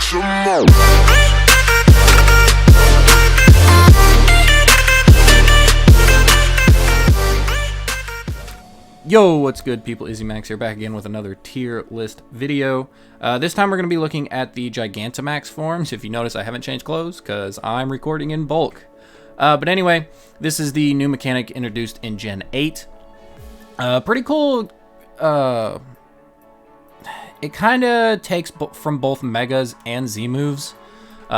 some more. Yo, what's good, people? Max here, back again with another tier list video. This time we're going to be looking at the Gigantamax forms. If you notice, I haven't changed clothes because I'm recording in bulk. But anyway, this is the new mechanic introduced in Gen 8. Pretty cool. It kind of takes from both Megas and Z moves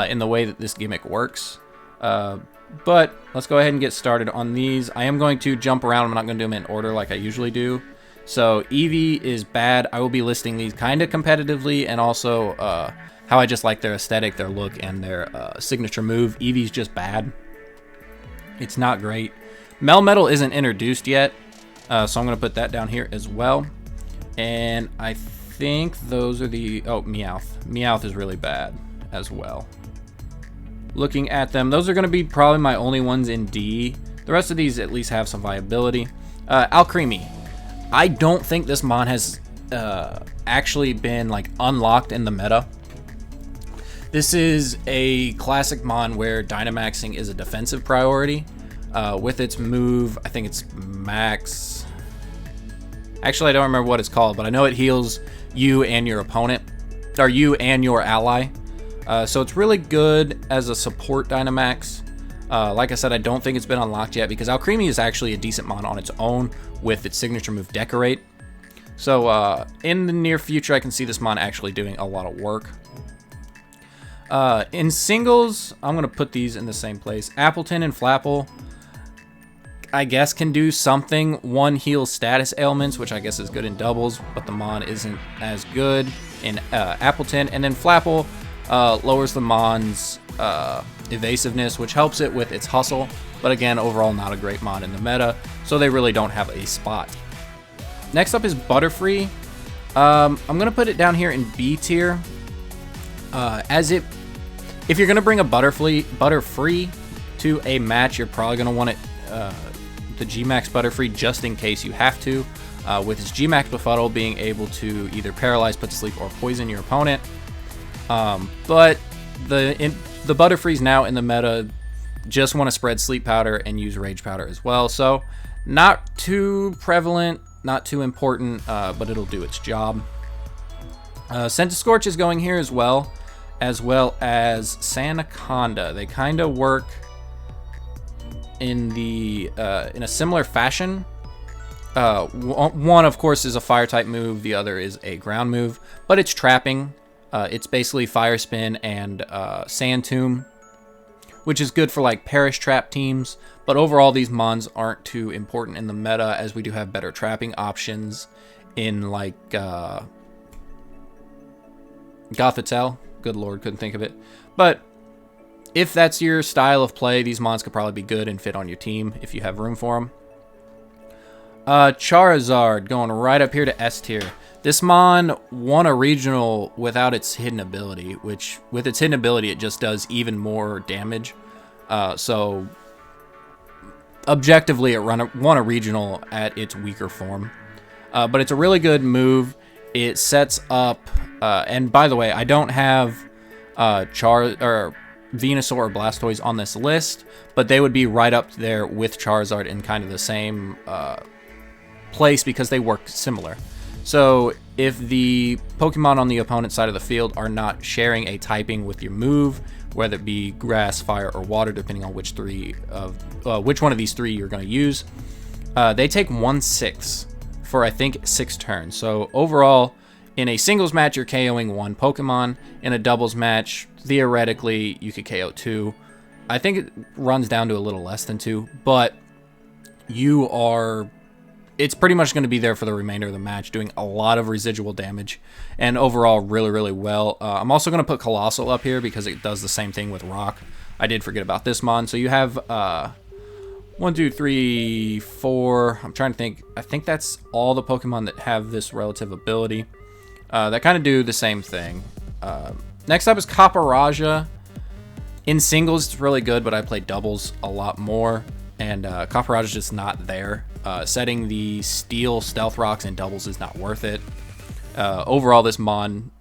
in the way that this gimmick works. But let's go ahead and get started on these. I am going to jump around. I'm not going to do them in order like I usually do. So Eevee is bad. I will be listing these kind of competitively, and also how I just like their aesthetic, their look, and their signature move. Eevee's just bad. It's not great. Melmetal isn't introduced yet, so I'm going to put that down here as well. And I think those are the... Oh, Meowth. Meowth is really bad as well. Looking at them, those are going to be probably my only ones in D. The rest of these at least have some viability. Alcremie. I don't think this mon has actually been like unlocked in the meta. This is a classic mon where Dynamaxing is a defensive priority. With its move, I think it's Max. Actually, I don't remember what it's called, but I know it heals you and your opponent, or you and your ally. So it's really good as a support Dynamax. Like I said, I don't think it's been unlocked yet because Alcremie is actually a decent mon on its own with its signature move Decorate. So in the near future, I can see this mon actually doing a lot of work. In singles, I'm going to put these in the same place. Appleton and Flapple, I guess, can do something. One heals status ailments, which I guess is good in doubles, but the mon isn't as good in Appleton. And then Flapple lowers the mon's evasiveness, which helps it with its hustle, but again, overall not a great mon in the meta, so they really don't have a spot. Next up is Butterfree. I'm gonna put it down here in B tier, if you're gonna bring a Butterfree to a match, you're probably gonna want it the Gmax Butterfree just in case you have to, with its Gmax Befuddle being able to either paralyze, put to sleep, or poison your opponent. But the Butterfrees now in the meta just want to spread Sleep Powder and use Rage Powder as well. So not too prevalent, not too important, but it'll do its job. Scorch is going here as well as Sandaconda. They kind of work in a similar fashion. One, of course, is a fire type move. The other is a ground move, but it's trapping. It's basically Fire Spin and Sand Tomb, which is good for like Perish Trap teams. But overall, these mons aren't too important in the meta, as we do have better trapping options in like Gothitelle. Good lord, couldn't think of it. But if that's your style of play, these mons could probably be good and fit on your team if you have room for them. Charizard going right up here to S tier. This mon won a regional without its hidden ability, which with its hidden ability, it just does even more damage. So objectively, it won a regional at its weaker form. But it's a really good move. It sets up, and by the way, I don't have Venusaur or Blastoise on this list, but they would be right up there with Charizard in kind of the same place because they work similar. So if the Pokemon on the opponent's side of the field are not sharing a typing with your move, whether it be grass, fire, or water, depending on which one of these three you're going to use, they take 1/6 for I think 6 turns. So overall, in a singles match, you're KOing 1 Pokemon. In a doubles match, theoretically, you could KO 2. I think it runs down to a little less than 2, but it's pretty much going to be there for the remainder of the match, doing a lot of residual damage, and overall really, really well. I'm also going to put Colossal up here because it does the same thing with Rock. I did forget about this mon. So you have 1, 2, 3, 4. I'm trying to think. I think that's all the Pokemon that have this relative ability that kind of do the same thing. Next up is Capparaja. In singles, it's really good, but I play doubles a lot more. And Capparaja is just not there. Setting the Steel Stealth Rocks in doubles is not worth it. Overall, this mon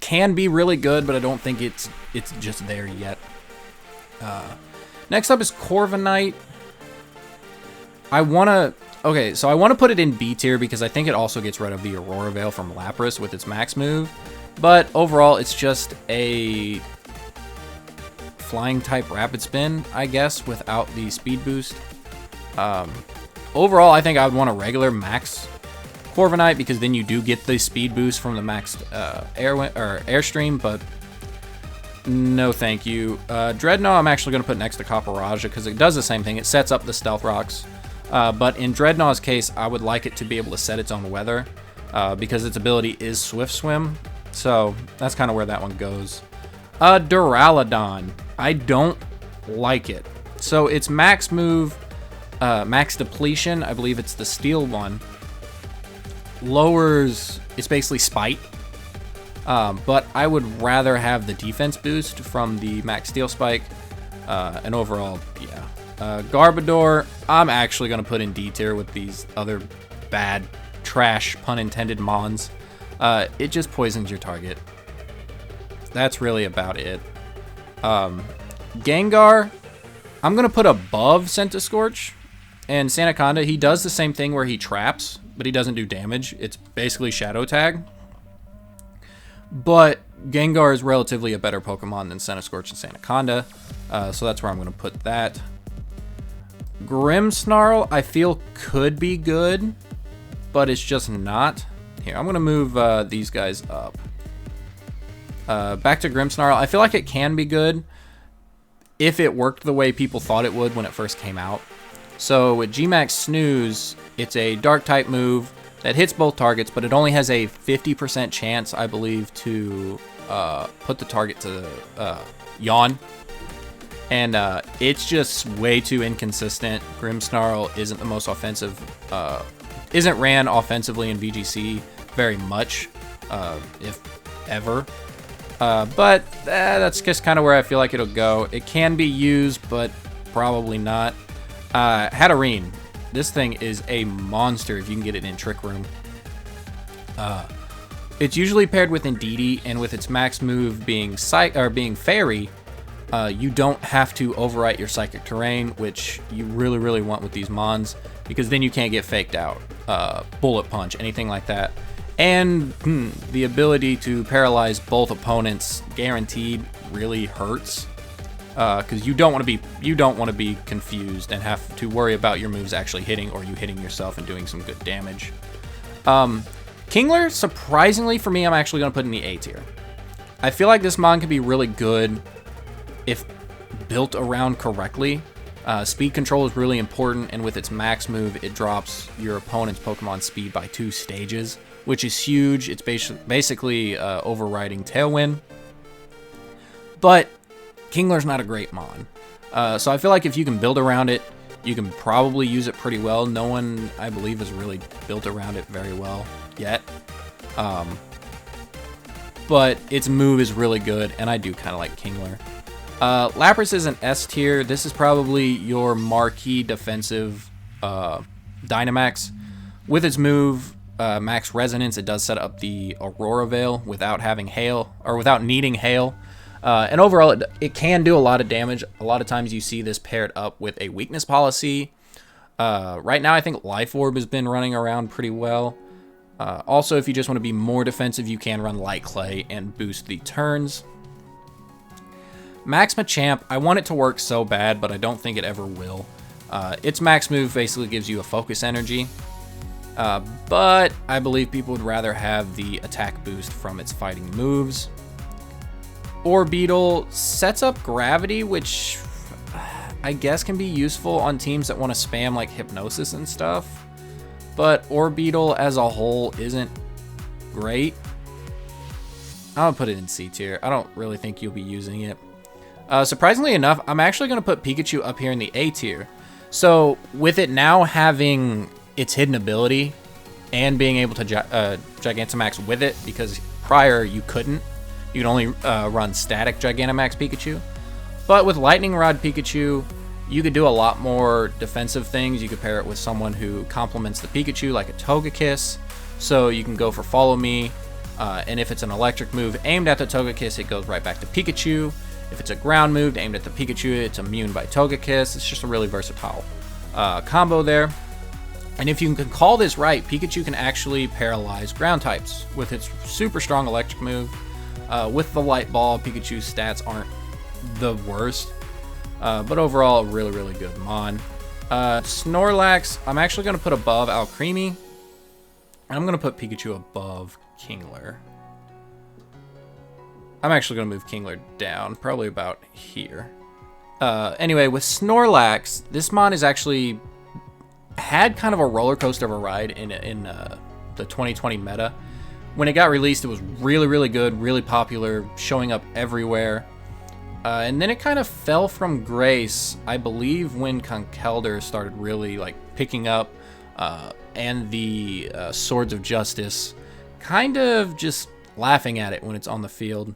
can be really good, but I don't think it's just there yet. Next up is Corviknight. I want to put it in B tier because I think it also gets rid of the Aurora Veil from Lapras with its max move. But overall, it's just a flying type rapid spin, I guess, without the speed boost. Overall, I think I would want a regular max Corviknight because then you do get the speed boost from the maxed Airstream, but no thank you. Dreadnought I'm actually going to put next to Copperajah because it does the same thing. It sets up the Stealth Rocks. But in Dreadnought's case, I would like it to be able to set its own weather because its ability is Swift Swim. So that's kind of where that one goes. Duraludon. I don't like it. So its max move, max depletion, I believe it's the steel one, lowers, it's basically Spite. But I would rather have the defense boost from the max steel spike. And overall, yeah. Garbodor, I'm actually going to put in D tier with these other bad, trash, pun intended mons. It just poisons your target. That's really about it. Gengar, I'm going to put above Centiskorch. And Sandaconda, he does the same thing where he traps, but he doesn't do damage. It's basically Shadow Tag. But Gengar is relatively a better Pokemon than Centiskorch and Sandaconda. So that's where I'm going to put that. Grimmsnarl, I feel could be good, but it's just not. Here, I'm going to move these guys up. Back to Grimmsnarl, I feel like it can be good if it worked the way people thought it would when it first came out. So with Gmax Snooze, it's a dark type move that hits both targets, but it only has a 50% chance, I believe, to put the target to yawn. And it's just way too inconsistent. Grimmsnarl isn't the most offensive, isn't ran offensively in VGC very much, if ever. But that's just kind of where I feel like it'll go. It can be used, but probably not. Hatterene. This thing is a monster if you can get it in Trick Room. It's usually paired with Indeedee, and with its max move being Fairy, you don't have to overwrite your Psychic Terrain, which you really, really want with these mons, because then you can't get faked out. Bullet Punch, anything like that. And the ability to paralyze both opponents guaranteed really hurts. Because you don't want to be confused and have to worry about your moves actually hitting or you hitting yourself and doing some good damage. Kingler, surprisingly for me, I'm actually going to put in the A tier. I feel like this mon can be really good if built around correctly. Speed control is really important, and with its max move, it drops your opponent's Pokemon speed by 2 stages, which is huge. It's basically overriding Tailwind. But Kingler's not a great mon. So I feel like if you can build around it, you can probably use it pretty well. No one, I believe, has really built around it very well yet. But its move is really good, and I do kind of like Kingler. Lapras is an S tier. This is probably your marquee defensive Dynamax. With its move, Max Resonance, it does set up the Aurora Veil without having Hail, or without needing Hail. And overall, it can do a lot of damage. A lot of times you see this paired up with a weakness policy. Right now, I think Life Orb has been running around pretty well. Also, if you just want to be more defensive, you can run Light Clay and boost the turns. Max Machamp, I want it to work so bad, but I don't think it ever will. Its max move basically gives you a focus energy. But I believe people would rather have the attack boost from its fighting moves. Orbeetle sets up Gravity, which I guess can be useful on teams that want to spam like Hypnosis and stuff. But Orbeetle as a whole isn't great. I'm going to put it in C tier. I don't really think you'll be using it. Surprisingly enough, I'm actually going to put Pikachu up here in the A tier. So with it now having its hidden ability and being able to Gigantamax with it, because prior you couldn't. You can only run static Gigantamax Pikachu. But with Lightning Rod Pikachu, you could do a lot more defensive things. You could pair it with someone who complements the Pikachu, like a Togekiss. So you can go for Follow Me, And if it's an electric move aimed at the Togekiss, it goes right back to Pikachu. If it's a ground move aimed at the Pikachu, it's immune by Togekiss. It's just a really versatile combo there. And if you can call this right, Pikachu can actually paralyze ground types with its super strong electric move. With the Light Ball, Pikachu's stats aren't the worst, but overall, a really, really good mon. Snorlax, I'm actually going to put above Alcremie, and I'm going to put Pikachu above Kingler. I'm actually going to move Kingler down, probably about here. Anyway, with Snorlax, this mon is actually had kind of a roller coaster of a ride in the 2020 meta. When it got released, it was really, really good, really popular, showing up everywhere. And then it kind of fell from grace, I believe, when Conkeldurr started really like picking up, and the Swords of Justice kind of just laughing at it when it's on the field.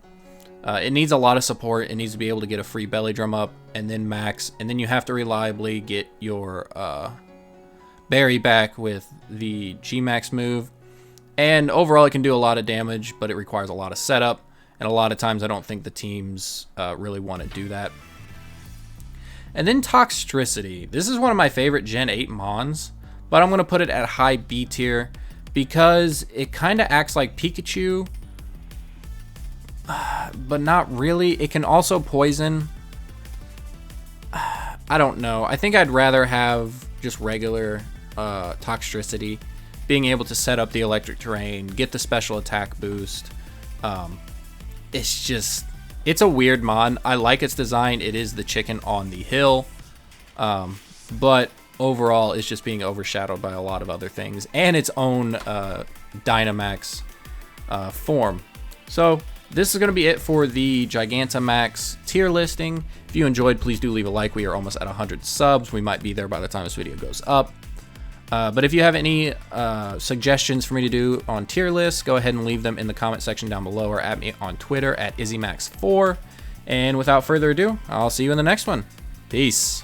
It needs a lot of support. It needs to be able to get a free belly drum up and then max, and then you have to reliably get your berry back with the G-Max move. And overall, it can do a lot of damage, but it requires a lot of setup. And a lot of times, I don't think the teams really want to do that. And then Tox Tricity. This is one of my favorite Gen 8 Mons, but I'm going to put it at high B tier because it kind of acts like Pikachu, but not really. It can also poison. I don't know. I think I'd rather have just regular Tox Tricity, being able to set up the electric terrain, get the special attack boost. It's a weird mon. I like its design. It is the chicken on the hill. But overall, it's just being overshadowed by a lot of other things and its own Dynamax form. So this is going to be it for the Gigantamax tier listing. If you enjoyed, please do leave a like. We are almost at 100 subs. We might be there by the time this video goes up. But if you have any suggestions for me to do on tier lists, go ahead and leave them in the comment section down below or at me on Twitter at IzzyMax4. And without further ado, I'll see you in the next one. Peace.